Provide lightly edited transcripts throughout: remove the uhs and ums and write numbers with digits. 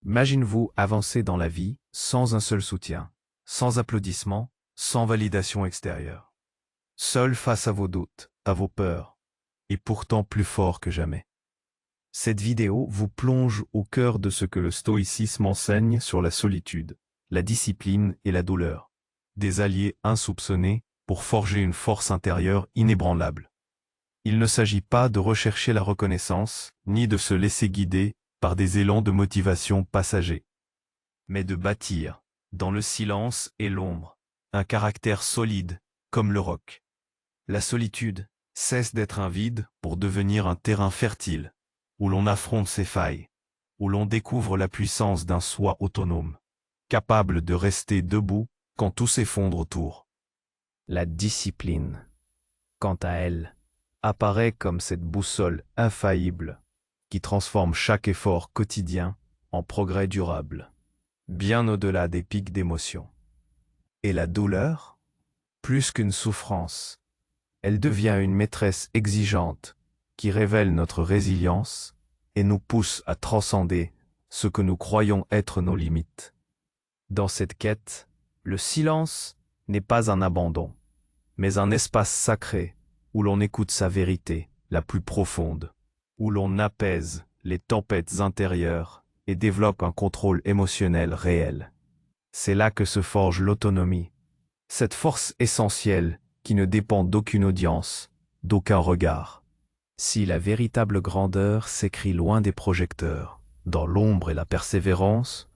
Imagine-vous avancer dans la vie sans un seul soutien, sans applaudissements, sans validation extérieure. Seul face à vos doutes, à vos peurs, et pourtant plus fort que jamais. Cette vidéo vous plonge au cœur de ce que le stoïcisme enseigne sur la solitude, la discipline et la douleur. Des alliés insoupçonnés pour forger une force intérieure inébranlable. Il ne s'agit pas de rechercher la reconnaissance, ni de se laisser guider par des élans de motivation passagers, mais de bâtir, dans le silence et l'ombre, un caractère solide, comme le roc. La solitude cesse d'être un vide pour devenir un terrain fertile, où l'on affronte ses failles, où l'on découvre la puissance d'un soi autonome, capable de rester debout quand tout s'effondre autour. La discipline, quant à elle, apparaît comme cette boussole infaillible qui transforme chaque effort quotidien en progrès durable, bien au-delà des pics d'émotion. Et la douleur, plus qu'une souffrance, elle devient une maîtresse exigeante qui révèle notre résilience et nous pousse à transcender ce que nous croyons être nos limites. Dans cette quête, le silence n'est pas un abandon, mais un espace sacré où l'on écoute sa vérité la plus profonde, où l'on apaise les tempêtes intérieures et développe un contrôle émotionnel réel. C'est là que se forge l'autonomie, cette force essentielle qui ne dépend d'aucune audience, d'aucun regard. Si la véritable grandeur s'écrit loin des projecteurs, dans l'ombre et la persévérance,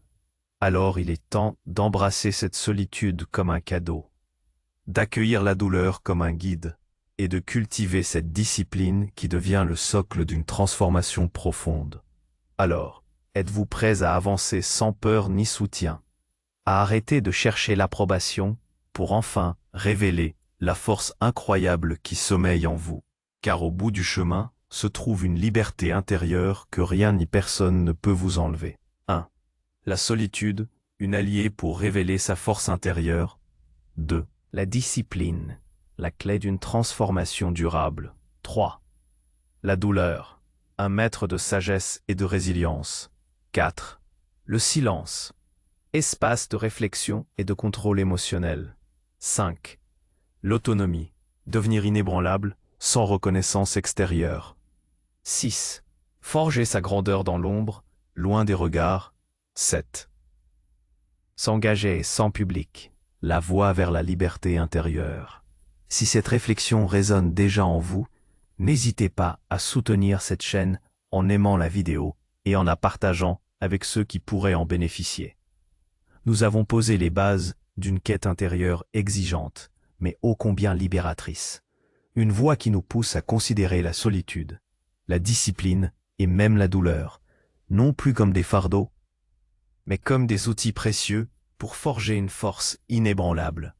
alors il est temps d'embrasser cette solitude comme un cadeau, d'accueillir la douleur comme un guide, et de cultiver cette discipline qui devient le socle d'une transformation profonde. Alors, êtes-vous prêts à avancer sans peur ni soutien, à arrêter de chercher l'approbation pour enfin révéler la force incroyable qui sommeille en vous? Car au bout du chemin se trouve une liberté intérieure que rien ni personne ne peut vous enlever. 1. La solitude, une alliée pour révéler sa force intérieure. 2. La discipline, la clé d'une transformation durable. 3. La douleur, un maître de sagesse et de résilience. 4. Le silence, espace de réflexion et de contrôle émotionnel. 5. L'autonomie, devenir inébranlable sans reconnaissance extérieure. 6. Forger sa grandeur dans l'ombre, loin des regards. 7. S'engager sans public, la voie vers la liberté intérieure. Si cette réflexion résonne déjà en vous, n'hésitez pas à soutenir cette chaîne en aimant la vidéo et en la partageant avec ceux qui pourraient en bénéficier. Nous avons posé les bases d'une quête intérieure exigeante, mais ô combien libératrice. Une voie qui nous pousse à considérer la solitude, la discipline et même la douleur, non plus comme des fardeaux, mais comme des outils précieux pour forger une force inébranlable.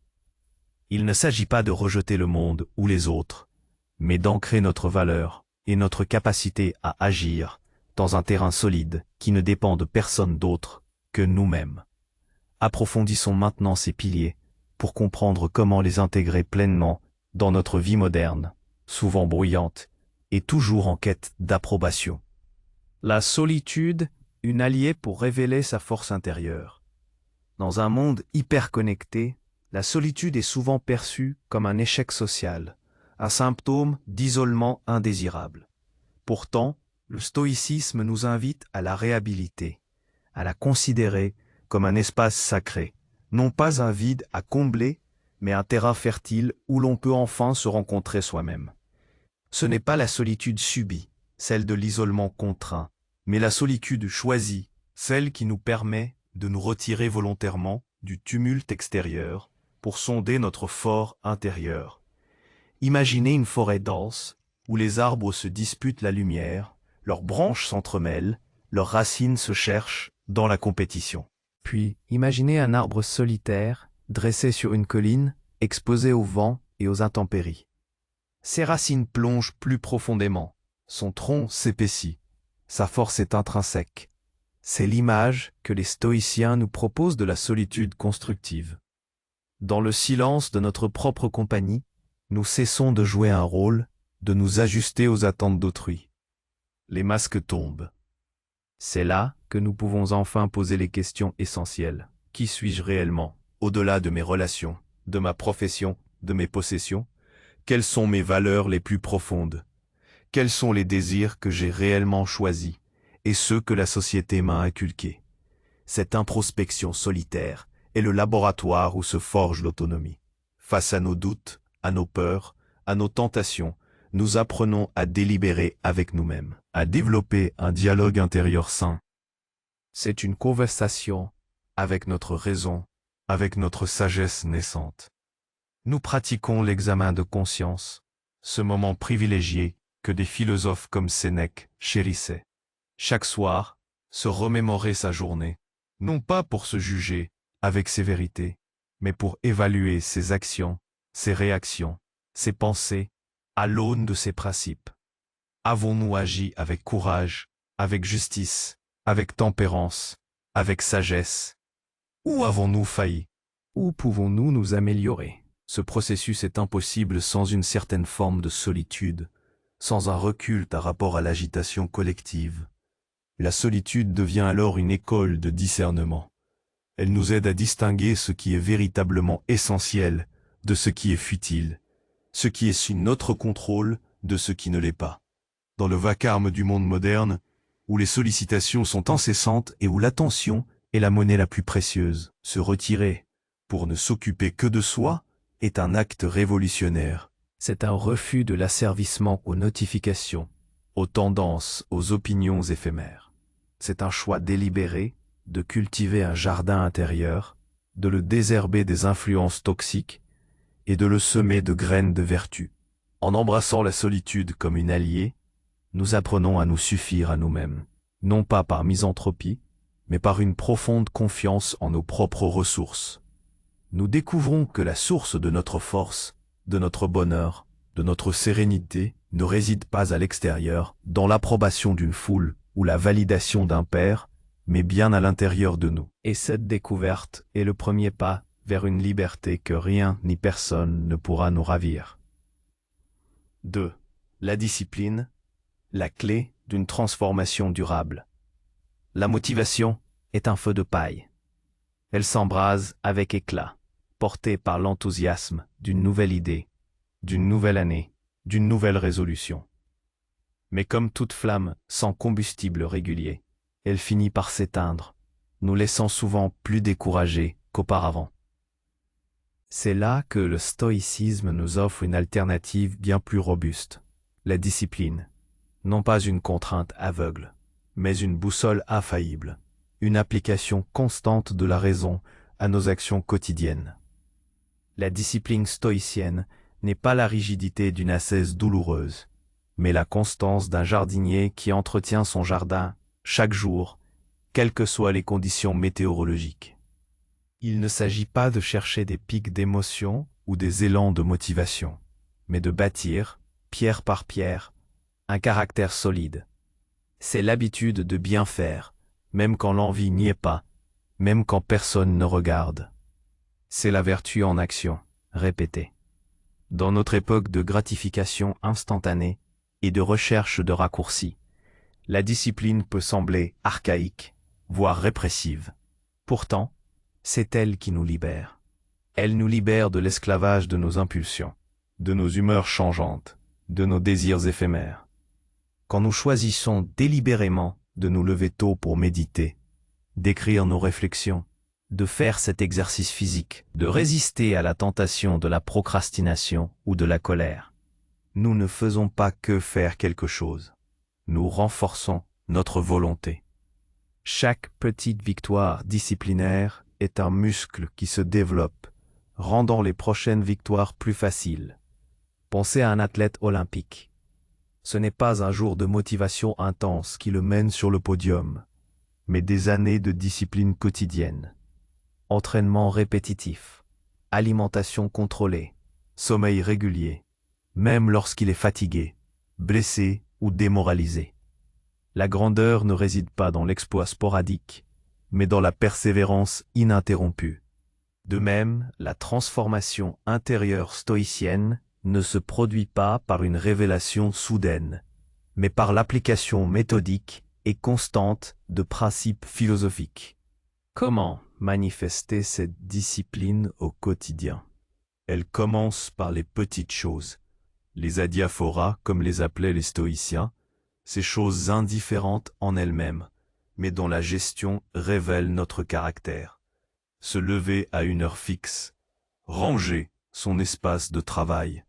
Il ne s'agit pas de rejeter le monde ou les autres, mais d'ancrer notre valeur et notre capacité à agir dans un terrain solide qui ne dépend de personne d'autre que nous-mêmes. Approfondissons maintenant ces piliers pour comprendre comment les intégrer pleinement dans notre vie moderne, souvent bruyante et toujours en quête d'approbation. La solitude, une alliée pour révéler sa force intérieure. Dans un monde hyper connecté, la solitude est souvent perçue comme un échec social, un symptôme d'isolement indésirable. Pourtant, le stoïcisme nous invite à la réhabiliter, à la considérer comme un espace sacré, non pas un vide à combler, mais un terrain fertile où l'on peut enfin se rencontrer soi-même. Ce n'est pas la solitude subie, celle de l'isolement contraint, mais la solitude choisie, celle qui nous permet de nous retirer volontairement du tumulte extérieur pour sonder notre fort intérieur. Imaginez une forêt dense où les arbres se disputent la lumière, leurs branches s'entremêlent, leurs racines se cherchent dans la compétition. Puis, imaginez un arbre solitaire, dressé sur une colline, exposé au vent et aux intempéries. Ses racines plongent plus profondément, son tronc s'épaissit, sa force est intrinsèque. C'est l'image que les stoïciens nous proposent de la solitude constructive. Dans le silence de notre propre compagnie, nous cessons de jouer un rôle, de nous ajuster aux attentes d'autrui. Les masques tombent. C'est là que nous pouvons enfin poser les questions essentielles. Qui suis-je réellement, au-delà de mes relations, de ma profession, de mes possessions? Quelles sont mes valeurs les plus profondes? Quels sont les désirs que j'ai réellement choisis et ceux que la société m'a inculqués? Cette introspection solitaire est le laboratoire où se forge l'autonomie. Face à nos doutes, à nos peurs, à nos tentations, nous apprenons à délibérer avec nous-mêmes, à développer un dialogue intérieur sain. C'est une conversation avec notre raison, avec notre sagesse naissante. Nous pratiquons l'examen de conscience, ce moment privilégié que des philosophes comme Sénèque chérissaient. Chaque soir, se remémorer sa journée, non pas pour se juger avec sévérité, mais pour évaluer ses actions, ses réactions, ses pensées, à l'aune de ses principes. Avons-nous agi avec courage, avec justice, avec tempérance, avec sagesse? Ou avons-nous failli? Où pouvons-nous nous améliorer? Ce processus est impossible sans une certaine forme de solitude, sans un recul par rapport à l'agitation collective. La solitude devient alors une école de discernement. Elle nous aide à distinguer ce qui est véritablement essentiel de ce qui est futile, ce qui est sous notre contrôle de ce qui ne l'est pas. Dans le vacarme du monde moderne, où les sollicitations sont incessantes et où l'attention est la monnaie la plus précieuse, se retirer, pour ne s'occuper que de soi, est un acte révolutionnaire. C'est un refus de l'asservissement aux notifications, aux tendances, aux opinions éphémères. C'est un choix délibéré de cultiver un jardin intérieur, de le désherber des influences toxiques et de le semer de graines de vertu. En embrassant la solitude comme une alliée, nous apprenons à nous suffire à nous-mêmes, non pas par misanthropie, mais par une profonde confiance en nos propres ressources. Nous découvrons que la source de notre force, de notre bonheur, de notre sérénité ne réside pas à l'extérieur, dans l'approbation d'une foule ou la validation d'un père, mais bien à l'intérieur de nous. Et cette découverte est le premier pas vers une liberté que rien ni personne ne pourra nous ravir. 2. La discipline, la clé d'une transformation durable. La motivation est un feu de paille. Elle s'embrase avec éclat, portée par l'enthousiasme d'une nouvelle idée, d'une nouvelle année, d'une nouvelle résolution. Mais comme toute flamme sans combustible régulier, elle finit par s'éteindre, nous laissant souvent plus découragés qu'auparavant. C'est là que le stoïcisme nous offre une alternative bien plus robuste, la discipline, non pas une contrainte aveugle, mais une boussole infaillible, une application constante de la raison à nos actions quotidiennes. La discipline stoïcienne n'est pas la rigidité d'une ascèse douloureuse, mais la constance d'un jardinier qui entretient son jardin chaque jour, quelles que soient les conditions météorologiques. Il ne s'agit pas de chercher des pics d'émotion ou des élans de motivation, mais de bâtir, pierre par pierre, un caractère solide. C'est l'habitude de bien faire, même quand l'envie n'y est pas, même quand personne ne regarde. C'est la vertu en action, répétée. Dans notre époque de gratification instantanée et de recherche de raccourcis, la discipline peut sembler archaïque, voire répressive. Pourtant, c'est elle qui nous libère. Elle nous libère de l'esclavage de nos impulsions, de nos humeurs changeantes, de nos désirs éphémères. Quand nous choisissons délibérément de nous lever tôt pour méditer, d'écrire nos réflexions, de faire cet exercice physique, de résister à la tentation de la procrastination ou de la colère, nous ne faisons pas que faire quelque chose. Nous renforçons notre volonté. Chaque petite victoire disciplinaire est un muscle qui se développe, rendant les prochaines victoires plus faciles. Pensez à un athlète olympique. Ce n'est pas un jour de motivation intense qui le mène sur le podium, mais des années de discipline quotidienne. Entraînement répétitif, alimentation contrôlée, sommeil régulier, même lorsqu'il est fatigué, blessé ou démoralisé. La grandeur ne réside pas dans l'exploit sporadique, mais dans la persévérance ininterrompue. De même, la transformation intérieure stoïcienne ne se produit pas par une révélation soudaine, mais par l'application méthodique et constante de principes philosophiques. Comment manifester cette discipline au quotidien? Elle commence par les petites choses, les adiaphoras comme les appelaient les stoïciens, ces choses indifférentes en elles-mêmes, mais dont la gestion révèle notre caractère. Se lever à une heure fixe, ranger son espace de travail,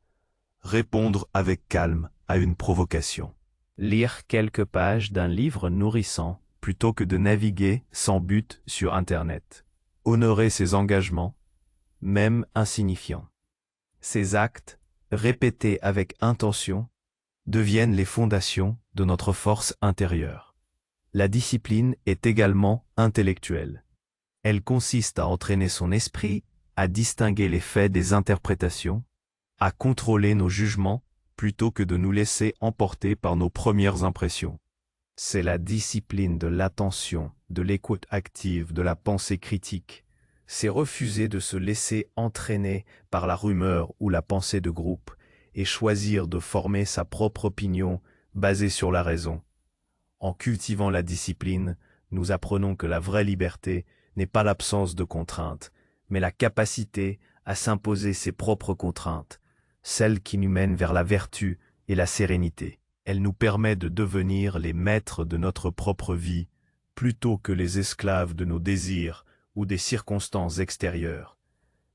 répondre avec calme à une provocation. Lire quelques pages d'un livre nourrissant plutôt que de naviguer sans but sur Internet. Honorer ses engagements, même insignifiants. Ces actes, répétés avec intention, deviennent les fondations de notre force intérieure. La discipline est également intellectuelle. Elle consiste à entraîner son esprit, à distinguer les faits des interprétations, à contrôler nos jugements plutôt que de nous laisser emporter par nos premières impressions. C'est la discipline de l'attention, de l'écoute active, de la pensée critique. C'est refuser de se laisser entraîner par la rumeur ou la pensée de groupe et choisir de former sa propre opinion basée sur la raison. En cultivant la discipline, nous apprenons que la vraie liberté n'est pas l'absence de contraintes, mais la capacité à s'imposer ses propres contraintes, celles qui nous mènent vers la vertu et la sérénité. Elle nous permet de devenir les maîtres de notre propre vie, plutôt que les esclaves de nos désirs ou des circonstances extérieures.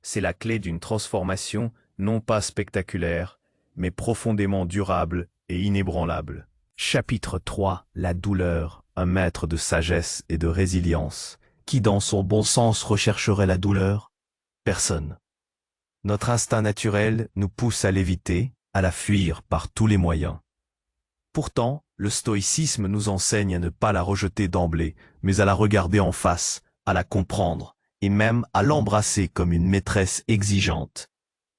C'est la clé d'une transformation non pas spectaculaire, mais profondément durable et inébranlable. Chapitre 3. La douleur, un maître de sagesse et de résilience. Qui dans son bon sens rechercherait la douleur? Personne. Notre instinct naturel nous pousse à l'éviter, à la fuir par tous les moyens. Pourtant, le stoïcisme nous enseigne à ne pas la rejeter d'emblée, mais à la regarder en face, à la comprendre, et même à l'embrasser comme une maîtresse exigeante,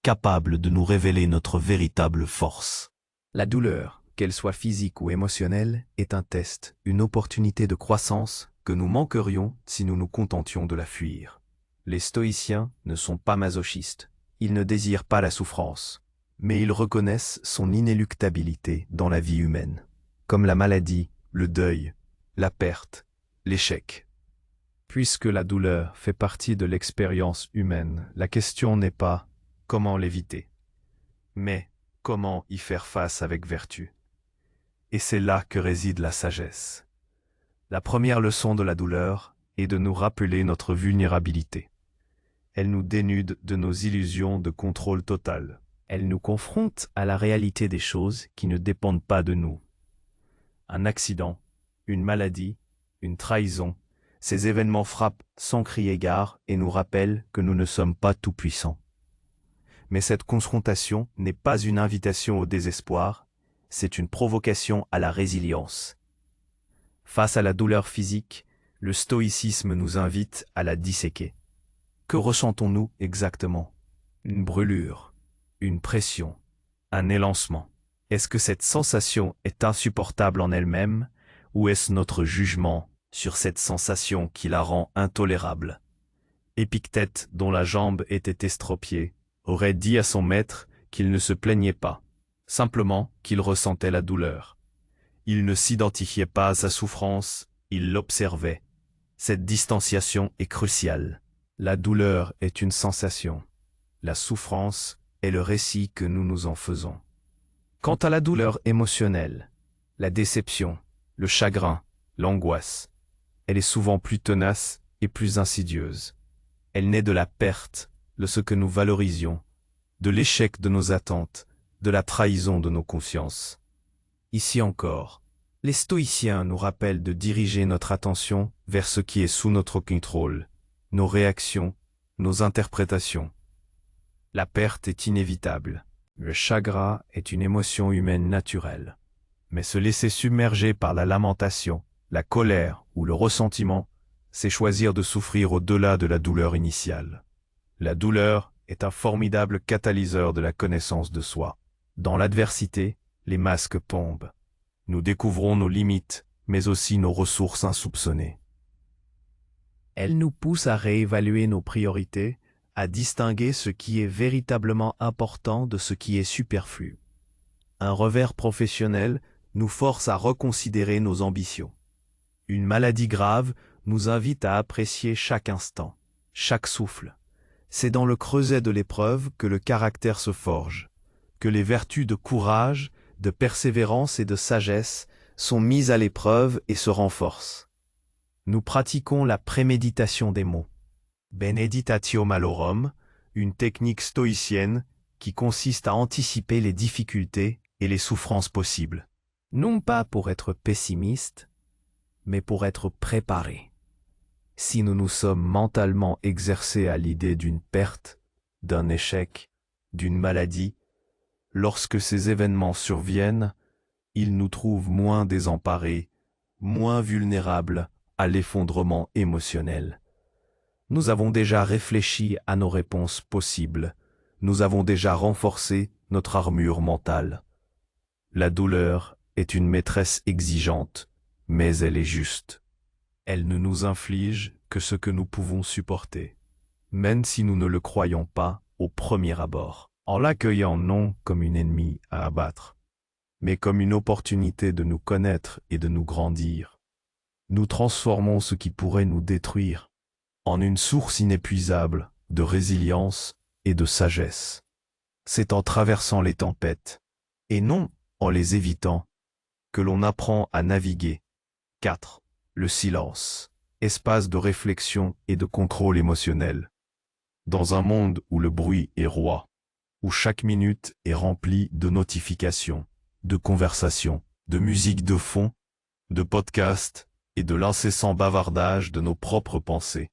capable de nous révéler notre véritable force. La douleur, qu'elle soit physique ou émotionnelle, est un test, une opportunité de croissance que nous manquerions si nous nous contentions de la fuir. Les stoïciens ne sont pas masochistes, ils ne désirent pas la souffrance, mais ils reconnaissent son inéluctabilité dans la vie humaine, comme la maladie, le deuil, la perte, l'échec. Puisque la douleur fait partie de l'expérience humaine, la question n'est pas comment l'éviter, mais comment y faire face avec vertu. Et c'est là que réside la sagesse. La première leçon de la douleur est de nous rappeler notre vulnérabilité. Elle nous dénude de nos illusions de contrôle total. Elle nous confronte à la réalité des choses qui ne dépendent pas de nous. Un accident, une maladie, une trahison, ces événements frappent sans crier gare et nous rappellent que nous ne sommes pas tout-puissants. Mais cette confrontation n'est pas une invitation au désespoir, c'est une provocation à la résilience. Face à la douleur physique, le stoïcisme nous invite à la disséquer. Que ressentons-nous exactement? Une brûlure, une pression, un élancement. Est-ce que cette sensation est insupportable en elle-même, ou est-ce notre jugement sur cette sensation qui la rend intolérable? Épictète, dont la jambe était estropiée, aurait dit à son maître qu'il ne se plaignait pas, simplement qu'il ressentait la douleur. Il ne s'identifiait pas à sa souffrance, il l'observait. Cette distanciation est cruciale. La douleur est une sensation. La souffrance est le récit que nous nous en faisons. Quant à la douleur émotionnelle, la déception, le chagrin, l'angoisse, elle est souvent plus tenace et plus insidieuse. Elle naît de la perte, de ce que nous valorisions, de l'échec de nos attentes, de la trahison de nos consciences. Ici encore, les stoïciens nous rappellent de diriger notre attention vers ce qui est sous notre contrôle, nos réactions, nos interprétations. La perte est inévitable. Le chagrin est une émotion humaine naturelle. Mais se laisser submerger par la lamentation, la colère ou le ressentiment, c'est choisir de souffrir au-delà de la douleur initiale. La douleur est un formidable catalyseur de la connaissance de soi. Dans l'adversité, les masques tombent. Nous découvrons nos limites, mais aussi nos ressources insoupçonnées. Elle nous pousse à réévaluer nos priorités, à distinguer ce qui est véritablement important de ce qui est superflu. Un revers professionnel nous force à reconsidérer nos ambitions. Une maladie grave nous invite à apprécier chaque instant, chaque souffle. C'est dans le creuset de l'épreuve que le caractère se forge, que les vertus de courage, de persévérance et de sagesse sont mises à l'épreuve et se renforcent. Nous pratiquons la préméditation des mots. Beneditatio malorum, une technique stoïcienne qui consiste à anticiper les difficultés et les souffrances possibles. Non pas pour être pessimiste, mais pour être préparé. Si nous nous sommes mentalement exercés à l'idée d'une perte, d'un échec, d'une maladie, lorsque ces événements surviennent, ils nous trouvent moins désemparés, moins vulnérables à l'effondrement émotionnel. Nous avons déjà réfléchi à nos réponses possibles. Nous avons déjà renforcé notre armure mentale. La douleur est une maîtresse exigeante, mais elle est juste. Elle ne nous inflige que ce que nous pouvons supporter, même si nous ne le croyons pas au premier abord, en l'accueillant non comme une ennemie à abattre, mais comme une opportunité de nous connaître et de nous grandir. Nous transformons ce qui pourrait nous détruire en une source inépuisable de résilience et de sagesse. C'est en traversant les tempêtes, et non en les évitant, que l'on apprend à naviguer. 4. Le silence, espace de réflexion et de contrôle émotionnel. Dans un monde où le bruit est roi, où chaque minute est remplie de notifications, de conversations, de musique de fond, de podcasts et de l'incessant bavardage de nos propres pensées,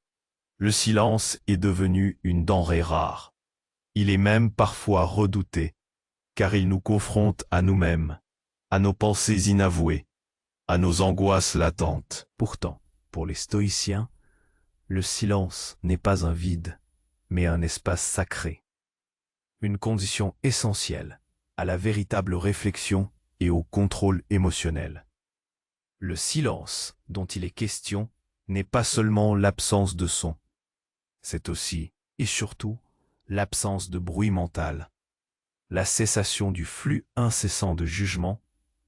le silence est devenu une denrée rare. Il est même parfois redouté, car il nous confronte à nous-mêmes, à nos pensées inavouées, à nos angoisses latentes. Pourtant, pour les stoïciens, le silence n'est pas un vide, mais un espace sacré. Une condition essentielle à la véritable réflexion et au contrôle émotionnel. Le silence dont il est question n'est pas seulement l'absence de son, c'est aussi, et surtout, l'absence de bruit mental, la cessation du flux incessant de jugements,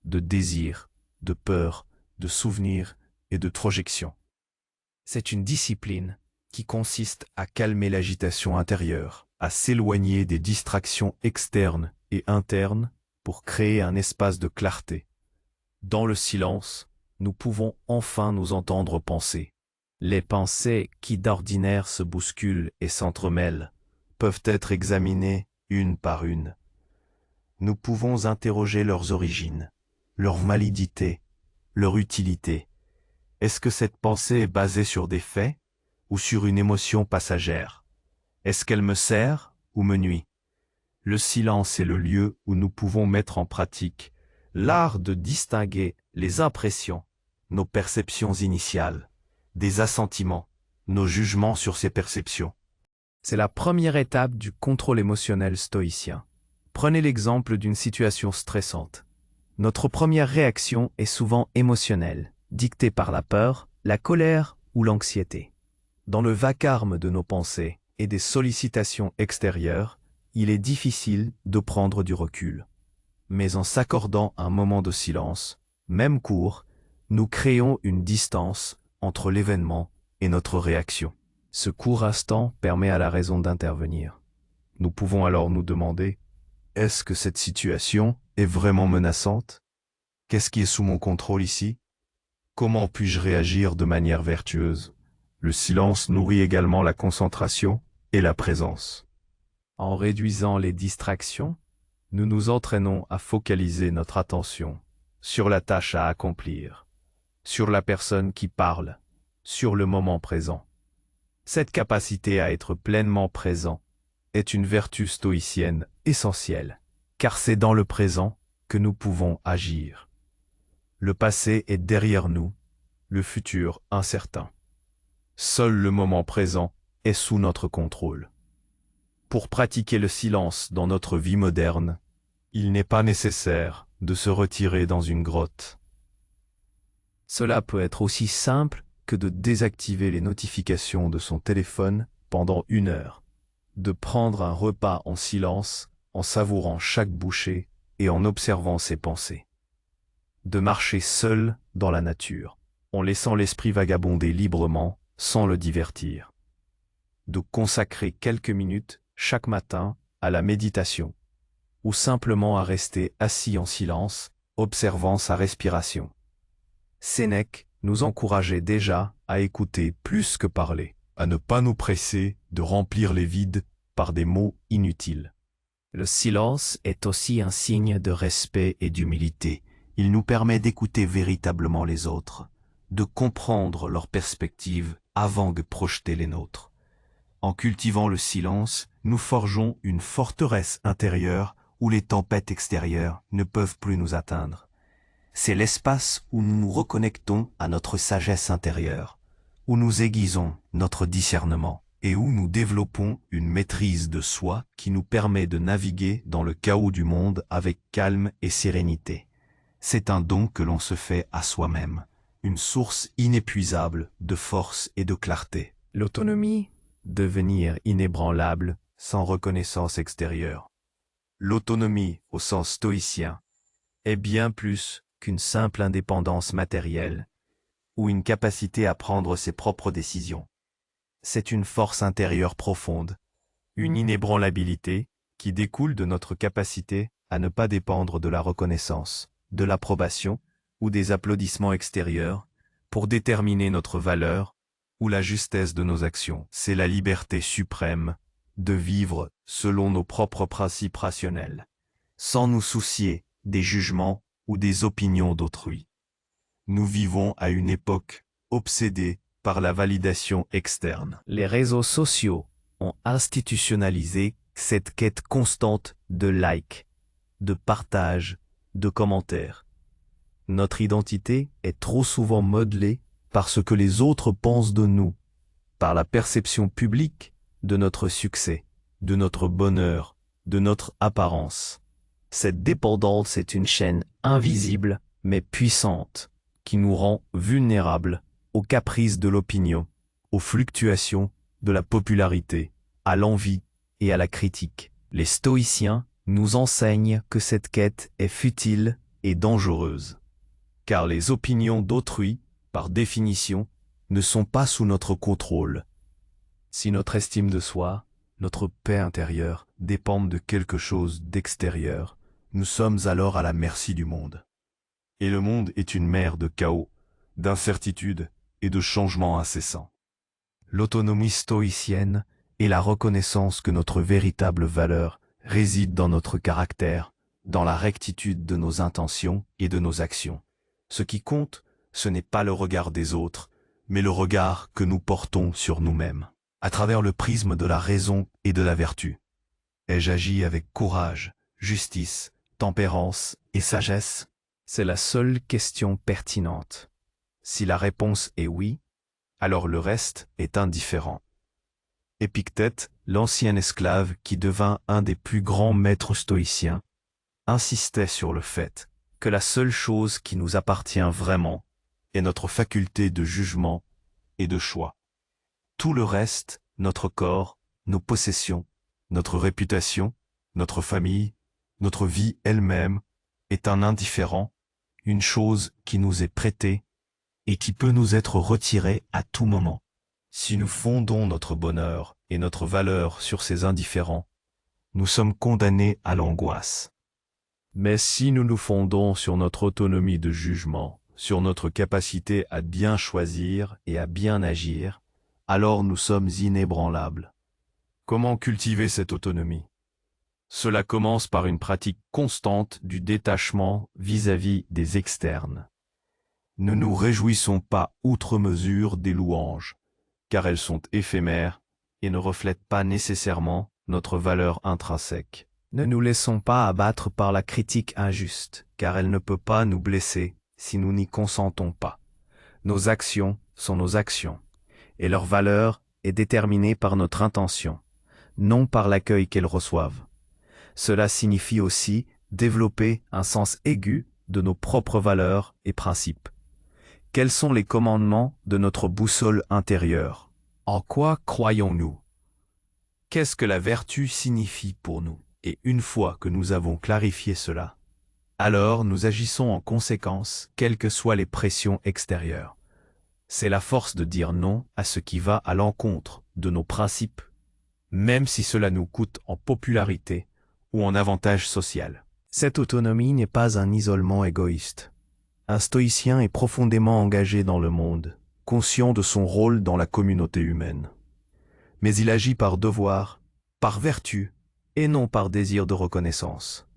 de désirs, de peurs, de souvenirs et de projections. C'est une discipline qui consiste à calmer l'agitation intérieure, à s'éloigner des distractions externes et internes pour créer un espace de clarté. Dans le silence, nous pouvons enfin nous entendre penser. Les pensées qui d'ordinaire se bousculent et s'entremêlent peuvent être examinées une par une. Nous pouvons interroger leurs origines, leur validité, leur utilité. Est-ce que cette pensée est basée sur des faits ou sur une émotion passagère? Est-ce qu'elle me sert ou me nuit? Le silence est le lieu où nous pouvons mettre en pratique l'art de distinguer les impressions, nos perceptions initiales, des assentiments, nos jugements sur ces perceptions. C'est la première étape du contrôle émotionnel stoïcien. Prenez l'exemple d'une situation stressante. Notre première réaction est souvent émotionnelle, dictée par la peur, la colère ou l'anxiété. Dans le vacarme de nos pensées et des sollicitations extérieures, il est difficile de prendre du recul. Mais en s'accordant un moment de silence, même court, nous créons une distance entre l'événement et notre réaction. Ce court instant permet à la raison d'intervenir. Nous pouvons alors nous demander, est-ce que cette situation est vraiment menaçante? Qu'est-ce qui est sous mon contrôle ici? Comment puis-je réagir de manière vertueuse? Le silence nourrit également la concentration et la présence. En réduisant les distractions, nous nous entraînons à focaliser notre attention sur la tâche à accomplir, sur la personne qui parle, sur le moment présent. Cette capacité à être pleinement présent est une vertu stoïcienne essentielle, car c'est dans le présent que nous pouvons agir. Le passé est derrière nous, le futur incertain. Seul le moment présent est sous notre contrôle. Pour pratiquer le silence dans notre vie moderne, il n'est pas nécessaire de se retirer dans une grotte. Cela peut être aussi simple que de désactiver les notifications de son téléphone pendant 1 heure, de prendre un repas en silence, en savourant chaque bouchée et en observant ses pensées, de marcher seul dans la nature, en laissant l'esprit vagabonder librement, sans le divertir. De consacrer quelques minutes, chaque matin, à la méditation, ou simplement à rester assis en silence, observant sa respiration. Sénèque nous encourageait déjà à écouter plus que parler, à ne pas nous presser de remplir les vides par des mots inutiles. Le silence est aussi un signe de respect et d'humilité. Il nous permet d'écouter véritablement les autres, de comprendre leurs perspectives avant de projeter les nôtres. En cultivant le silence, nous forgeons une forteresse intérieure où les tempêtes extérieures ne peuvent plus nous atteindre. C'est l'espace où nous nous reconnectons à notre sagesse intérieure, où nous aiguisons notre discernement et où nous développons une maîtrise de soi qui nous permet de naviguer dans le chaos du monde avec calme et sérénité. C'est un don que l'on se fait à soi-même, une source inépuisable de force et de clarté. L'autonomie, devenir inébranlable sans reconnaissance extérieure. L'autonomie, au sens stoïcien, est bien plus qu'une simple indépendance matérielle ou une capacité à prendre ses propres décisions. C'est une force intérieure profonde, une inébranlabilité qui découle de notre capacité à ne pas dépendre de la reconnaissance, de l'approbation ou des applaudissements extérieurs pour déterminer notre valeur ou la justesse de nos actions. C'est la liberté suprême de vivre selon nos propres principes rationnels, sans nous soucier des jugements ou des opinions d'autrui. Nous vivons à une époque obsédée par la validation externe. Les réseaux sociaux ont institutionnalisé cette quête constante de likes, de partages, de commentaires. Notre identité est trop souvent modelée par ce que les autres pensent de nous, par la perception publique de notre succès, de notre bonheur, de notre apparence. Cette dépendance est une chaîne invisible mais puissante qui nous rend vulnérables aux caprices de l'opinion, aux fluctuations de la popularité, à l'envie et à la critique. Les stoïciens nous enseignent que cette quête est futile et dangereuse, car les opinions d'autrui, par définition, ne sont pas sous notre contrôle. Si notre estime de soi, notre paix intérieure dépendent de quelque chose d'extérieur, nous sommes alors à la merci du monde. Et le monde est une mer de chaos, d'incertitude et de changements incessants. L'autonomie stoïcienne est la reconnaissance que notre véritable valeur réside dans notre caractère, dans la rectitude de nos intentions et de nos actions. Ce qui compte, ce n'est pas le regard des autres, mais le regard que nous portons sur nous-mêmes, à travers le prisme de la raison et de la vertu. Ai-je agi avec courage, justice, tempérance et sagesse? C'est la seule question pertinente. Si la réponse est oui, alors le reste est indifférent. Épictète, l'ancien esclave qui devint un des plus grands maîtres stoïciens, insistait sur le fait que la seule chose qui nous appartient vraiment est notre faculté de jugement et de choix. Tout le reste, notre corps, nos possessions, notre réputation, notre famille, notre vie elle-même, est un indifférent, une chose qui nous est prêtée et qui peut nous être retirée à tout moment. Si nous fondons notre bonheur et notre valeur sur ces indifférents, nous sommes condamnés à l'angoisse. Mais si nous nous fondons sur notre autonomie de jugement, sur notre capacité à bien choisir et à bien agir, alors nous sommes inébranlables. Comment cultiver cette autonomie? Cela commence par une pratique constante du détachement vis-à-vis des externes. Ne nous réjouissons pas outre mesure des louanges, car elles sont éphémères et ne reflètent pas nécessairement notre valeur intrinsèque. Ne nous laissons pas abattre par la critique injuste, car elle ne peut pas nous blesser si nous n'y consentons pas. Nos actions sont nos actions, et leur valeur est déterminée par notre intention, non par l'accueil qu'elles reçoivent. Cela signifie aussi développer un sens aigu de nos propres valeurs et principes. Quels sont les commandements de notre boussole intérieure? En quoi croyons-nous? Qu'est-ce que la vertu signifie pour nous? Et une fois que nous avons clarifié cela, alors nous agissons en conséquence, quelles que soient les pressions extérieures. C'est la force de dire non à ce qui va à l'encontre de nos principes, même si cela nous coûte en popularité ou en avantage social. Cette autonomie n'est pas un isolement égoïste. Un stoïcien est profondément engagé dans le monde, conscient de son rôle dans la communauté humaine. Mais il agit par devoir, par vertu, et non par désir de reconnaissance.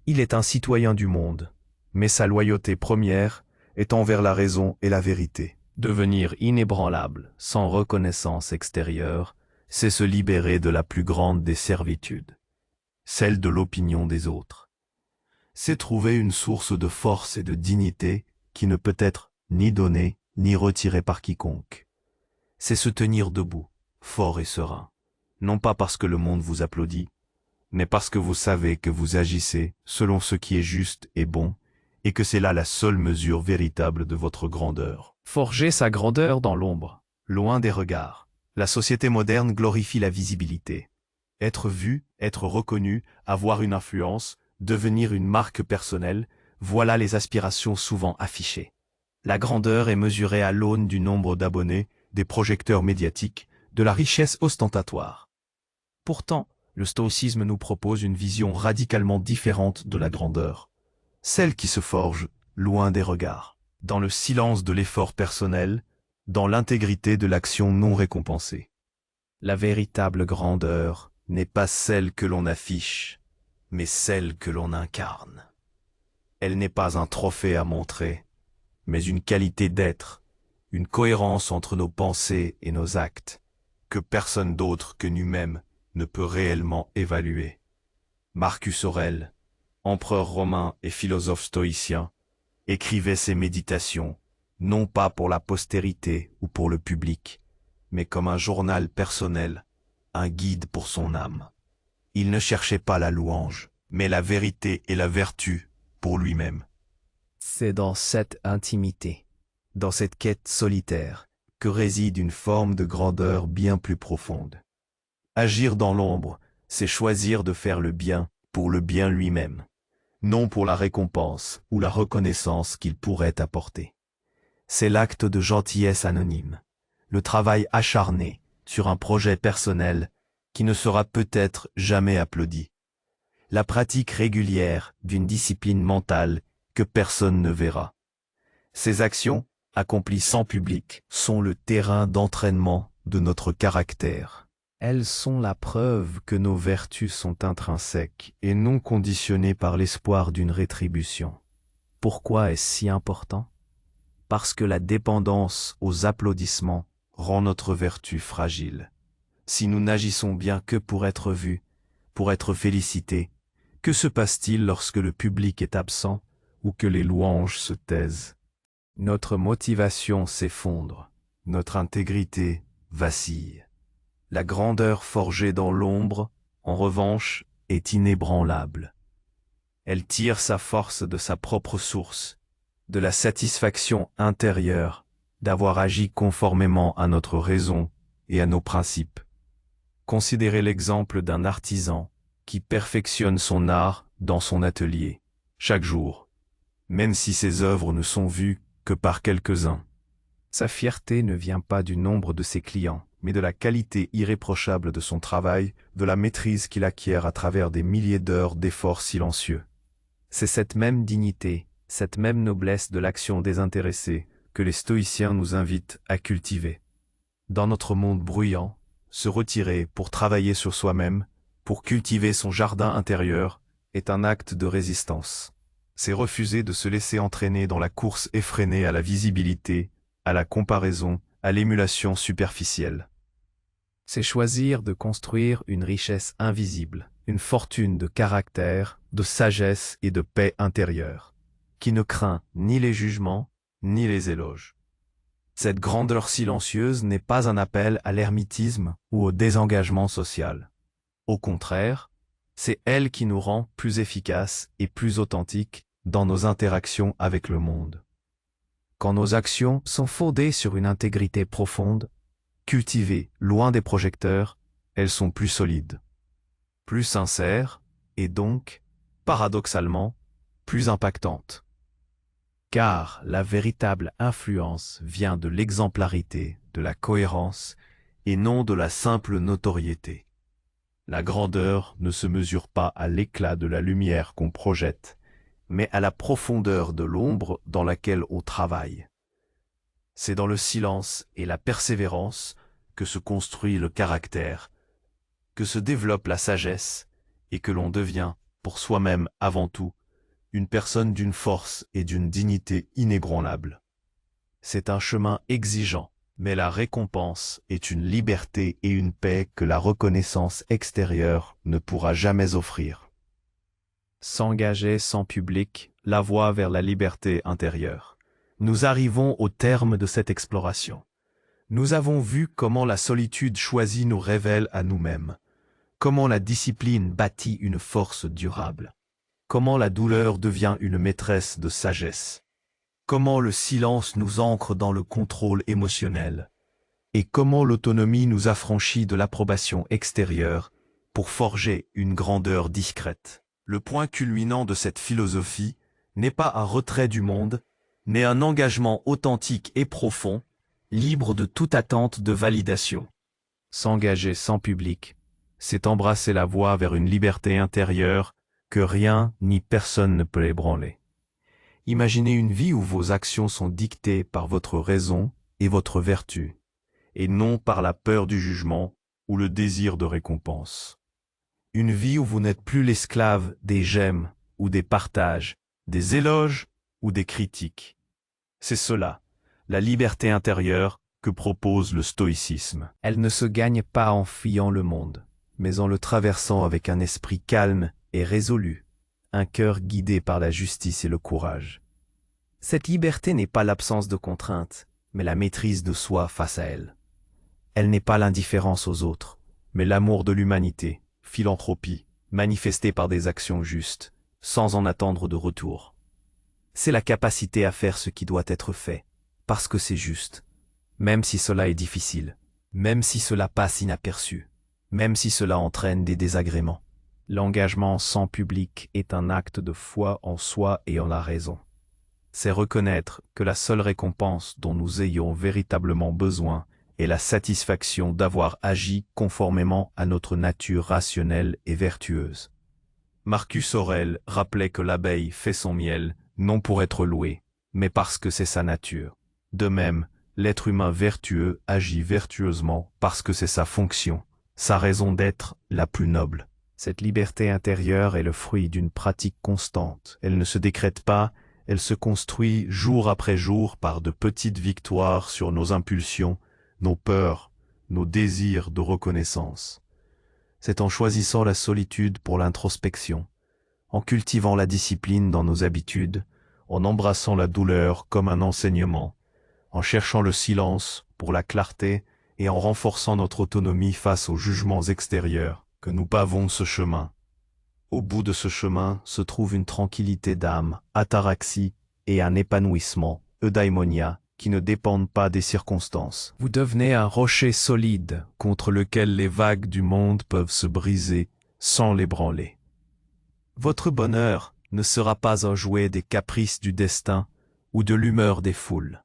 Il est un citoyen du monde, mais sa loyauté première est envers la raison et la vérité. Devenir inébranlable, sans reconnaissance extérieure, c'est se libérer de la plus grande des servitudes, celle de l'opinion des autres. C'est trouver une source de force et de dignité qui ne peut être ni donnée ni retirée par quiconque. C'est se tenir debout, fort et serein, non pas parce que le monde vous applaudit, mais parce que vous savez que vous agissez selon ce qui est juste et bon, et que c'est là la seule mesure véritable de votre grandeur. Forger sa grandeur dans l'ombre, loin des regards. La société moderne glorifie la visibilité. Être vu, être reconnu, avoir une influence, devenir une marque personnelle, voilà les aspirations souvent affichées. La grandeur est mesurée à l'aune du nombre d'abonnés, des projecteurs médiatiques, de la richesse ostentatoire. Pourtant, le stoïcisme nous propose une vision radicalement différente de la grandeur. Celle qui se forge, loin des regards, dans le silence de l'effort personnel, dans l'intégrité de l'action non récompensée. La véritable grandeur n'est pas celle que l'on affiche, mais celle que l'on incarne. Elle n'est pas un trophée à montrer, mais une qualité d'être, une cohérence entre nos pensées et nos actes, que personne d'autre que nous-mêmes ne peut réellement évaluer. Marcus Aurèle, empereur romain et philosophe stoïcien, écrivait ses méditations, non pas pour la postérité ou pour le public, mais comme un journal personnel, un guide pour son âme. Il ne cherchait pas la louange, mais la vérité et la vertu pour lui-même. C'est dans cette intimité, dans cette quête solitaire, que réside une forme de grandeur bien plus profonde. Agir dans l'ombre, c'est choisir de faire le bien pour le bien lui-même, non pour la récompense ou la reconnaissance qu'il pourrait apporter. C'est l'acte de gentillesse anonyme, le travail acharné sur un projet personnel qui ne sera peut-être jamais applaudi, la pratique régulière d'une discipline mentale que personne ne verra. Ces actions, accomplies sans public, sont le terrain d'entraînement de notre caractère. Elles sont la preuve que nos vertus sont intrinsèques et non conditionnées par l'espoir d'une rétribution. Pourquoi est-ce si important? Parce que la dépendance aux applaudissements rend notre vertu fragile. Si nous n'agissons bien que pour être vus, pour être félicités, que se passe-t-il lorsque le public est absent ou que les louanges se taisent? Notre motivation s'effondre, notre intégrité vacille. La grandeur forgée dans l'ombre, en revanche, est inébranlable. Elle tire sa force de sa propre source, de la satisfaction intérieure d'avoir agi conformément à notre raison et à nos principes. Considérez l'exemple d'un artisan qui perfectionne son art dans son atelier, chaque jour, même si ses œuvres ne sont vues que par quelques-uns. Sa fierté ne vient pas du nombre de ses clients, mais de la qualité irréprochable de son travail, de la maîtrise qu'il acquiert à travers des milliers d'heures d'efforts silencieux. C'est cette même dignité, cette même noblesse de l'action désintéressée que les stoïciens nous invitent à cultiver. Dans notre monde bruyant, se retirer pour travailler sur soi-même, pour cultiver son jardin intérieur, est un acte de résistance. C'est refuser de se laisser entraîner dans la course effrénée à la visibilité, à la comparaison, à l'émulation superficielle. C'est choisir de construire une richesse invisible, une fortune de caractère, de sagesse et de paix intérieure, qui ne craint ni les jugements, ni les éloges. Cette grandeur silencieuse n'est pas un appel à l'ermitisme ou au désengagement social. Au contraire, c'est elle qui nous rend plus efficaces et plus authentiques dans nos interactions avec le monde. Quand nos actions sont fondées sur une intégrité profonde, cultivées loin des projecteurs, elles sont plus solides, plus sincères et donc, paradoxalement, plus impactantes. car la véritable influence vient de l'exemplarité, de la cohérence, et non de la simple notoriété. La grandeur ne se mesure pas à l'éclat de la lumière qu'on projette, mais à la profondeur de l'ombre dans laquelle on travaille. C'est dans le silence et la persévérance que se construit le caractère, que se développe la sagesse, et que l'on devient, pour soi-même avant tout, une personne d'une force et d'une dignité inébranlables. C'est un chemin exigeant, mais la récompense est une liberté et une paix que la reconnaissance extérieure ne pourra jamais offrir. S'engager sans public, la voie vers la liberté intérieure. Nous arrivons au terme de cette exploration. Nous avons vu comment la solitude choisie nous révèle à nous-mêmes, comment la discipline bâtit une force durable, comment la douleur devient une maîtresse de sagesse, comment le silence nous ancre dans le contrôle émotionnel, et comment l'autonomie nous affranchit de l'approbation extérieure pour forger une grandeur discrète. Le point culminant de cette philosophie n'est pas un retrait du monde, mais un engagement authentique et profond, libre de toute attente de validation. S'engager sans public, c'est embrasser la voie vers une liberté intérieure que rien ni personne ne peut ébranler. Imaginez une vie où vos actions sont dictées par votre raison et votre vertu, et non par la peur du jugement ou le désir de récompense. Une vie où vous n'êtes plus l'esclave des j'aime ou des partages, des éloges ou des critiques. C'est cela, la liberté intérieure que propose le stoïcisme. Elle ne se gagne pas en fuyant le monde, mais en le traversant avec un esprit calme et résolu, un cœur guidé par la justice et le courage. Cette liberté n'est pas l'absence de contraintes, mais la maîtrise de soi face à elle. Elle n'est pas l'indifférence aux autres, mais l'amour de l'humanité, philanthropie, manifestée par des actions justes, sans en attendre de retour. C'est la capacité à faire ce qui doit être fait, parce que c'est juste, même si cela est difficile, même si cela passe inaperçu, même si cela entraîne des désagréments. L'engagement sans public est un acte de foi en soi et en la raison. C'est reconnaître que la seule récompense dont nous ayons véritablement besoin est la satisfaction d'avoir agi conformément à notre nature rationnelle et vertueuse. Marcus Aurèle rappelait que l'abeille fait son miel, non pour être loué, mais parce que c'est sa nature. De même, l'être humain vertueux agit vertueusement parce que c'est sa fonction, sa raison d'être la plus noble. Cette liberté intérieure est le fruit d'une pratique constante. Elle ne se décrète pas, elle se construit jour après jour par de petites victoires sur nos impulsions, nos peurs, nos désirs de reconnaissance. C'est en choisissant la solitude pour l'introspection, en cultivant la discipline dans nos habitudes, en embrassant la douleur comme un enseignement, en cherchant le silence pour la clarté et en renforçant notre autonomie face aux jugements extérieurs, que nous pavons ce chemin. Au bout de ce chemin se trouve une tranquillité d'âme, ataraxie, et un épanouissement, eudaimonia, qui ne dépendent pas des circonstances. Vous devenez un rocher solide contre lequel les vagues du monde peuvent se briser sans l'ébranler. Votre bonheur ne sera pas un jouet des caprices du destin ou de l'humeur des foules,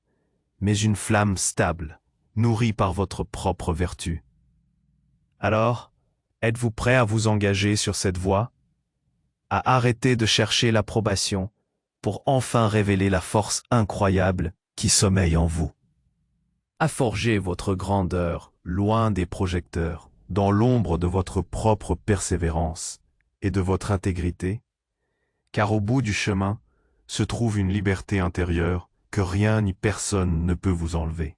mais une flamme stable, nourrie par votre propre vertu. Alors, êtes-vous prêt à vous engager sur cette voie, à arrêter de chercher l'approbation pour enfin révéler la force incroyable qui sommeille en vous, à forger votre grandeur loin des projecteurs, dans l'ombre de votre propre persévérance et de votre intégrité, car au bout du chemin se trouve une liberté intérieure que rien ni personne ne peut vous enlever.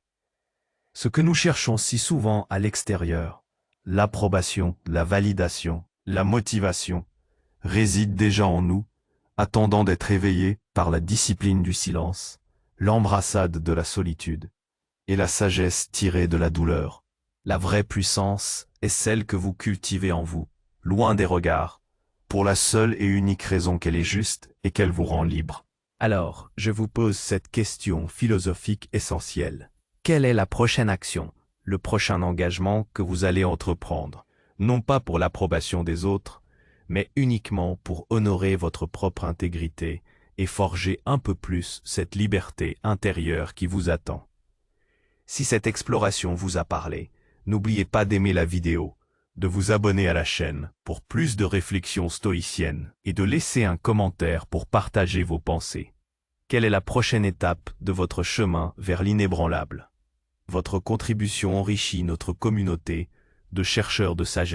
Ce que nous cherchons si souvent à l'extérieur, l'approbation, la validation, la motivation, réside déjà en nous, attendant d'être éveillé par la discipline du silence, l'embrassade de la solitude et la sagesse tirée de la douleur. La vraie puissance est celle que vous cultivez en vous, loin des regards, pour la seule et unique raison qu'elle est juste et qu'elle vous rend libre. Alors, je vous pose cette question philosophique essentielle. Quelle est la prochaine action, le prochain engagement que vous allez entreprendre, non pas pour l'approbation des autres, mais uniquement pour honorer votre propre intégrité et forger un peu plus cette liberté intérieure qui vous attend. Si cette exploration vous a parlé, n'oubliez pas d'aimer la vidéo, de vous abonner à la chaîne pour plus de réflexions stoïciennes et de laisser un commentaire pour partager vos pensées. Quelle est la prochaine étape de votre chemin vers l'inébranlable? Votre contribution enrichit notre communauté de chercheurs de sagesse.